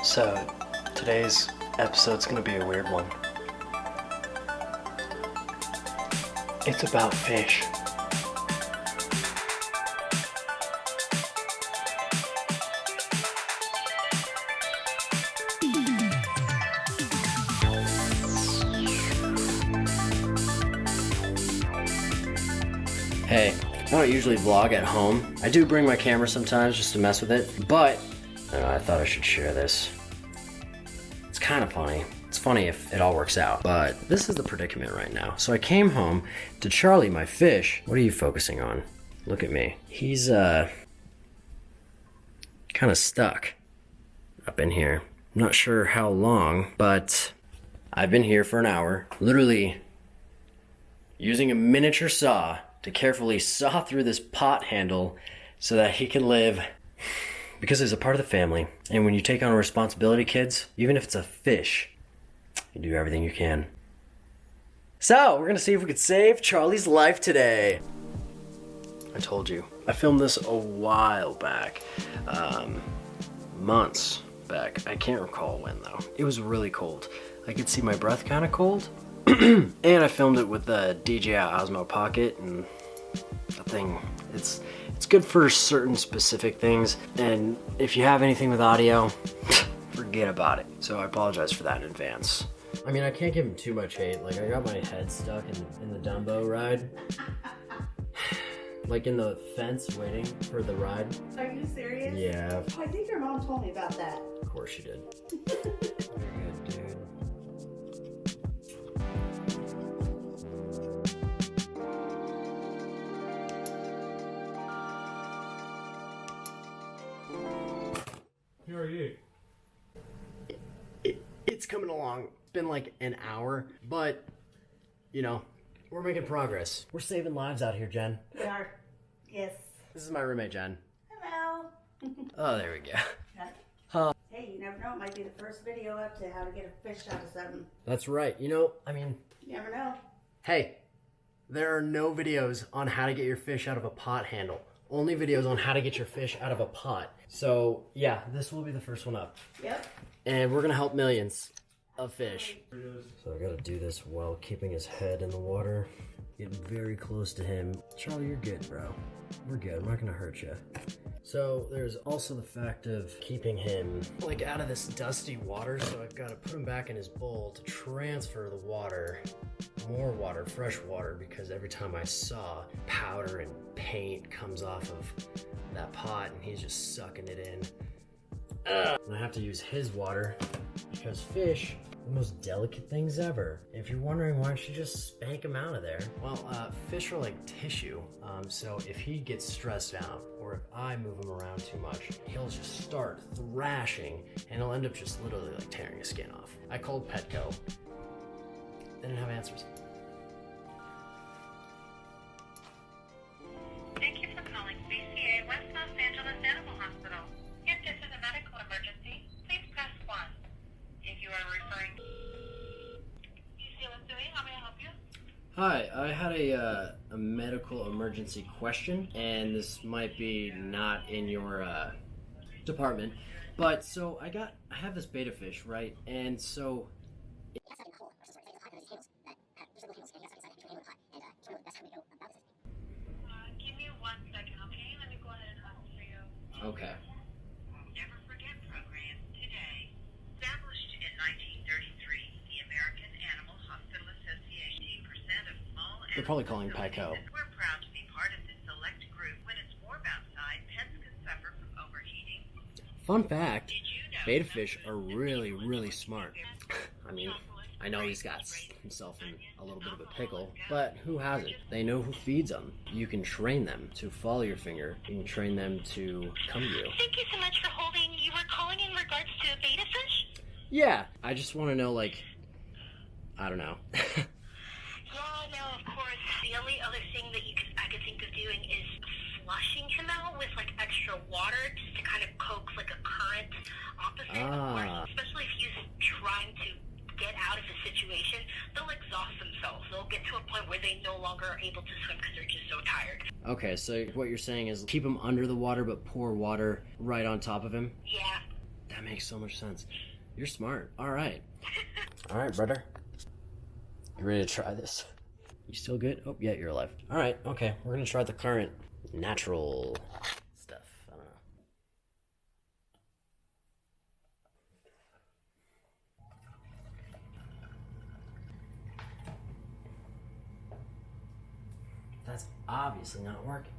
So today's episode's gonna be a weird one. It's about fish. Hey, I don't usually vlog at home. I do bring my camera sometimes just to mess with it, but I thought I should share this. It's kind of funny. It's funny if it all works out, but this is the predicament right now. So I came home to Charlie, my fish. What are you focusing on? Look at me. He's kind of stuck up in here. I'm not sure how long, but I've been here for an hour, literally using a miniature saw to carefully saw through this pot handle so that he can live, because he's a part of the family. And when you take on a responsibility, kids, even if it's a fish, you do everything you can. So we're gonna see if we could save Charlie's life today. I told you, I filmed this a while back, months back. I can't recall when though. It was really cold. I could see my breath kind of cold. And I filmed it with the DJI Osmo Pocket, and the thing, it's good for certain specific things, and if you have anything with audio, forget about it. So I apologize for that in advance. I mean, I can't give him too much hate. Like, I got my head stuck in the Dumbo ride. Like in the fence waiting for the ride. Are you serious? Yeah. Oh, I think your mom told me about that. Of course she did. You're good, dude. Who are you? It's coming along. It's been like an hour, but, you know, we're making progress. We're saving lives out here, Jen. We are. Yes. This is my roommate, Jen. Hello. Oh, there we go. Hey, you never know. It might be the first video up to how to get a fish out of something. That's right. You know, I mean, You never know. hey, there are no videos on how to get your fish out of a pot handle. Only videos on how to get your fish out of a pot. So, yeah, this will be the first one up. Yep. And we're gonna help millions of fish. So I gotta do this while keeping his head in the water. Get very close to him. Charlie, you're good, bro. We're good. I'm not gonna hurt you. So there's also the fact of keeping him like out of this dusty water. So I've got to put him back in his bowl to transfer the water, more water, fresh water, because every time I saw, powder and paint comes off of that pot and he's just sucking it in. And I have to use his water because fish, the most delicate things ever. If you're wondering why I should just spank him out of there, well, fish are like tissue. So if he gets stressed out or if I move him around too much, he'll just start thrashing and he'll end up just literally like tearing his skin off. I called Petco. They didn't have answers. Thank you for calling BCA West Los Angeles Animal Hospital. If this is a medical emergency, please press 1. If you are referring to UCLSA, how may I help you? Hi, I had a medical emergency question, and this might be not in your department, but so I have this betta fish, right? And so Give me 1 second, okay? Let me go ahead and hunt for you. okay. Never Forget program today. Established in 1933, the American Animal Hospital Association, 10% of small They're probably calling Petco. We're proud to be part of this select group. When it's warm outside, pets can suffer from overheating. Fun fact, Did you know betta fish are really, really smart. I mean, I know he's got himself in a little bit of a pickle, but who hasn't? They know who feeds them. You can train them to follow your finger. You can train them to come to you. Thank you so much for holding. You were calling in regards to a betta fish? Yeah, I just want to know, like, I don't know. Yeah, no, of course. The only other thing that I could think of doing is flushing him out with like extra water just to kind of coax like a current opposite. Of course, especially if he's trying to get out of a situation, they'll exhaust themselves. They'll get to a point where they no longer are able to swim because they're just so tired. Okay, so what you're saying is keep him under the water but pour water right on top of him? Yeah. That makes so much sense. You're smart. All right. All right, brother. You ready to try this? You still good? Oh, yeah, you're alive. All right, okay. We're gonna try the current natural stuff. I don't know. That's obviously not working.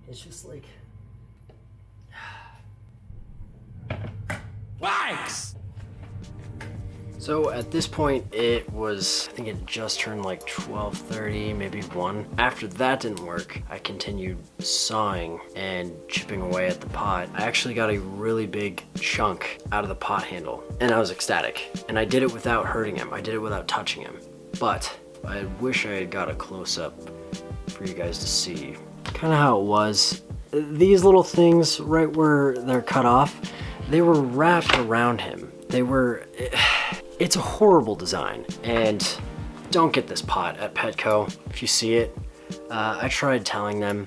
It's just like... Wax! So at this point, it was, I think it just turned like 12:30, maybe 1. After that didn't work, I continued sawing and chipping away at the pot. I actually got a really big chunk out of the pot handle, and I was ecstatic. And I did it without hurting him. I did it without touching him. But I wish I had got a close-up for you guys to see kind of how it was. These little things right where they're cut off, they were wrapped around him. They were... It's a horrible design, and don't get this pot at Petco if you see it. I tried telling them,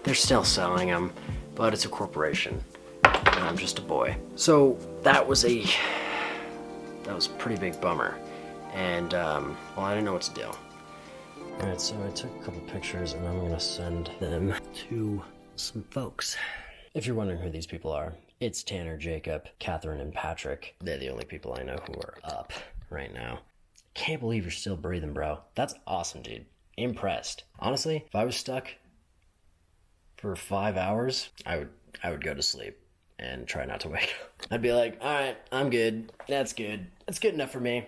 they're still selling them, but it's a corporation, and I'm just a boy. So that was a pretty big bummer, and well, I didn't know what to do. All right, so I took a couple pictures, and I'm gonna send them to some folks. If you're wondering who these people are, it's Tanner, Jacob, Catherine, and Patrick. They're the only people I know who are up right now. Can't believe you're still breathing, bro. That's awesome, dude. Impressed. Honestly, if I was stuck for 5 hours, I would go to sleep and try not to wake up. I'd be like, all right, I'm good. That's good. That's good enough for me.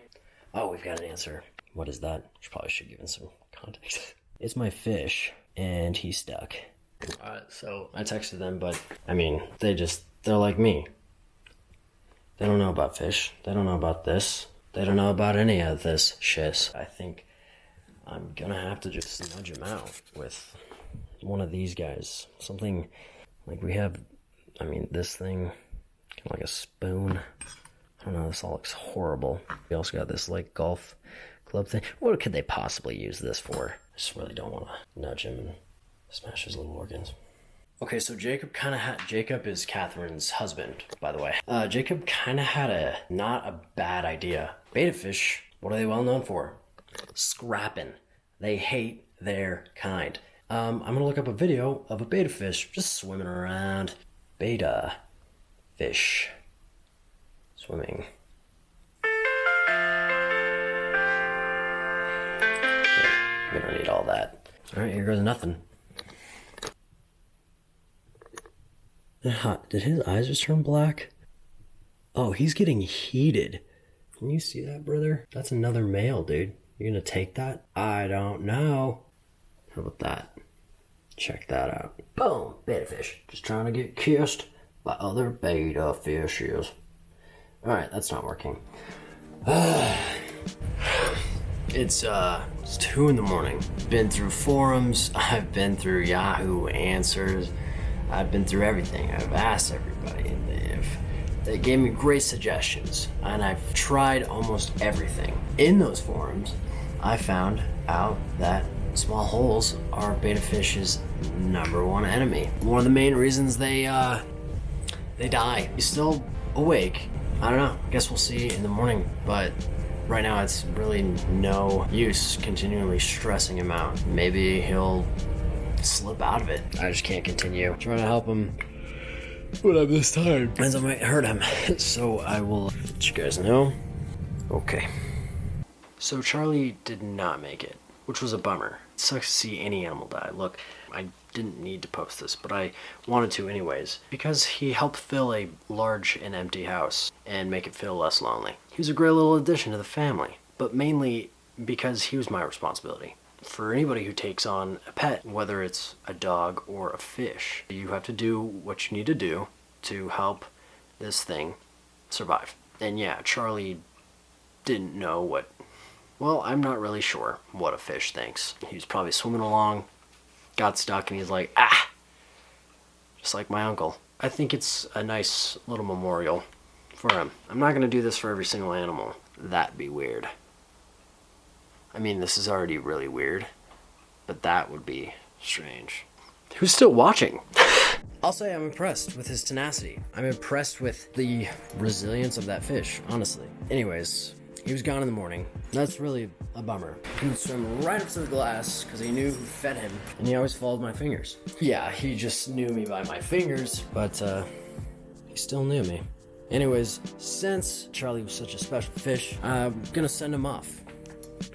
Oh, we've got an answer. What is that? Probably should give him some context. It's my fish, and he's stuck. So I texted them, but I mean, they're like me. They don't know about fish. They don't know about this. They don't know about any of this shit. I think I'm gonna have to just nudge him out with one of these guys. Something like we have, I mean, this thing, kind of like a spoon. I don't know, this all looks horrible. We also got this like golf club thing. What could they possibly use this for? I just really don't want to nudge him and smash his little organs. Okay, so Jacob is Catherine's husband, by the way. Jacob kind of had not a bad idea. Betta fish, what are they well known for? Scrapping. They hate their kind. I'm gonna look up a video of a betta fish just swimming around. Betta fish. Swimming. Okay, we don't need all that. Alright, here goes nothing. Did his eyes just turn black? Oh, he's getting heated. Can you see that, brother? That's another male, dude. You gonna take that? I don't know. How about that? Check that out. Boom, betta fish. Just trying to get kissed by other betta fishes. Alright, that's not working. It's 2 in the morning. Been through forums. I've been through Yahoo Answers. I've been through everything. I've asked everybody, and they gave me great suggestions, and I've tried almost everything. In those forums, I found out that small holes are betta fish's #1 enemy. One of the main reasons they die. He's still awake. I don't know. I guess we'll see in the morning, but right now it's really no use continually stressing him out. Maybe he'll slip out of it. I just can't continue trying to help him when I'm this tired, as I might hurt him. So I will let you guys know. Okay. So Charlie did not make it, which was a bummer. It sucks to see any animal die. Look, I didn't need to post this, but I wanted to anyways, because he helped fill a large and empty house and make it feel less lonely. He was a great little addition to the family, but mainly because he was my responsibility. For anybody who takes on a pet, whether it's a dog or a fish, you have to do what you need to do to help this thing survive. And yeah, Charlie didn't know what, well, I'm not really sure what a fish thinks. He was probably swimming along, got stuck, and he's like, ah! Just like my uncle. I think it's a nice little memorial for him. I'm not gonna do this for every single animal. That'd be weird. I mean, this is already really weird, but that would be strange. Who's still watching? I'll say I'm impressed with his tenacity. I'm impressed with the resilience of that fish, honestly. Anyways, he was gone in the morning. That's really a bummer. He would swim right up to the glass because he knew who fed him, and he always followed my fingers. Yeah, he just knew me by my fingers, but he still knew me. Anyways, since Charlie was such a special fish, I'm gonna send him off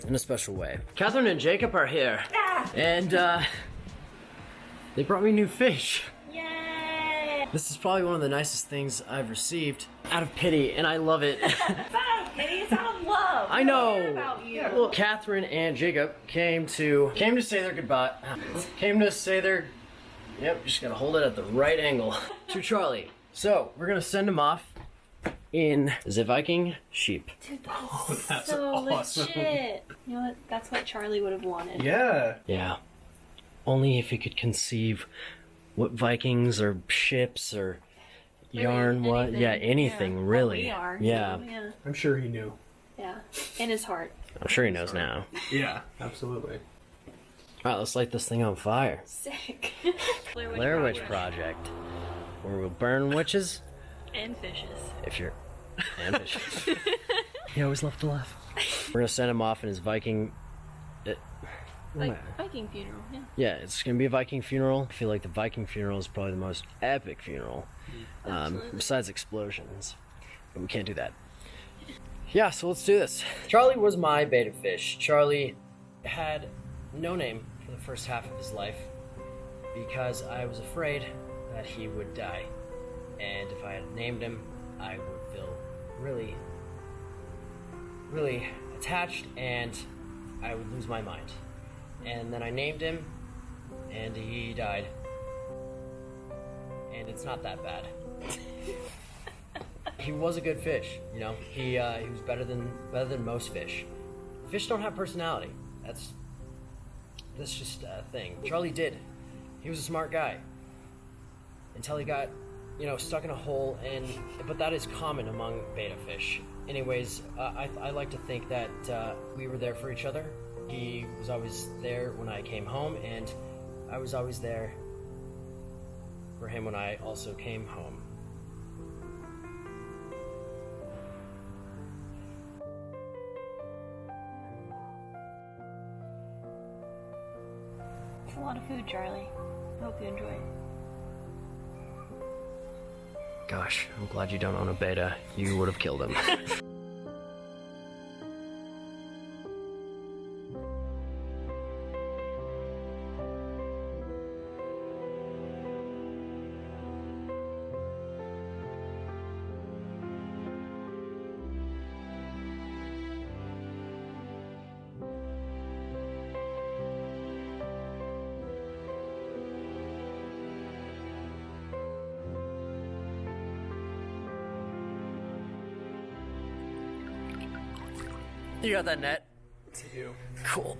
in a special way. Catherine and Jacob are here, and they brought me new fish. Yay! This is probably one of the nicest things I've received out of pity, and I love it. It's not out of pity, it's out of love. I know. I care about you. Well, Catherine and Jacob came to say their goodbye. Came to say their. Yep, just gotta hold it at the right angle. To Charlie. So we're gonna send him off in the Viking sheep. Dude, that's, That's so awesome. legit. You know what? That's what Charlie would have wanted. Yeah. Yeah. Only if he could conceive what Vikings or ships or yarn, what? anything. Yeah, anything Yeah, really. We are. Yeah. Yeah. I'm sure he knew. Yeah. In his heart. I'm sure he knows now. Yeah, absolutely. Alright, let's light this thing on fire. Sick. Blair Witch Project. Where we'll burn witches. And fishes. If you're ambitious. He always loved to laugh. We're gonna send him off in his Viking. Viking funeral, yeah. Yeah, it's gonna be a Viking funeral. I feel like the Viking funeral is probably the most epic funeral, besides explosions. But we can't do that. Yeah, so let's do this. Charlie was my beta fish. Charlie had no name for the first half of his life because I was afraid that he would die. And if I had named him, I would feel really, really attached and I would lose my mind. And then I named him, and he died. And it's not that bad. He was a good fish, you know. He was better than most fish. Fish don't have personality. That's just a thing. Charlie did. He was a smart guy until he got, stuck in a hole. But that is common among beta fish. Anyways, I like to think that we were there for each other. He was always there when I came home, and I was always there for him when I also came home. It's a lot of food, Charlie. I hope you enjoy it. Gosh, I'm glad you don't own a beta. You would have killed him. You got that net? To you. Cool.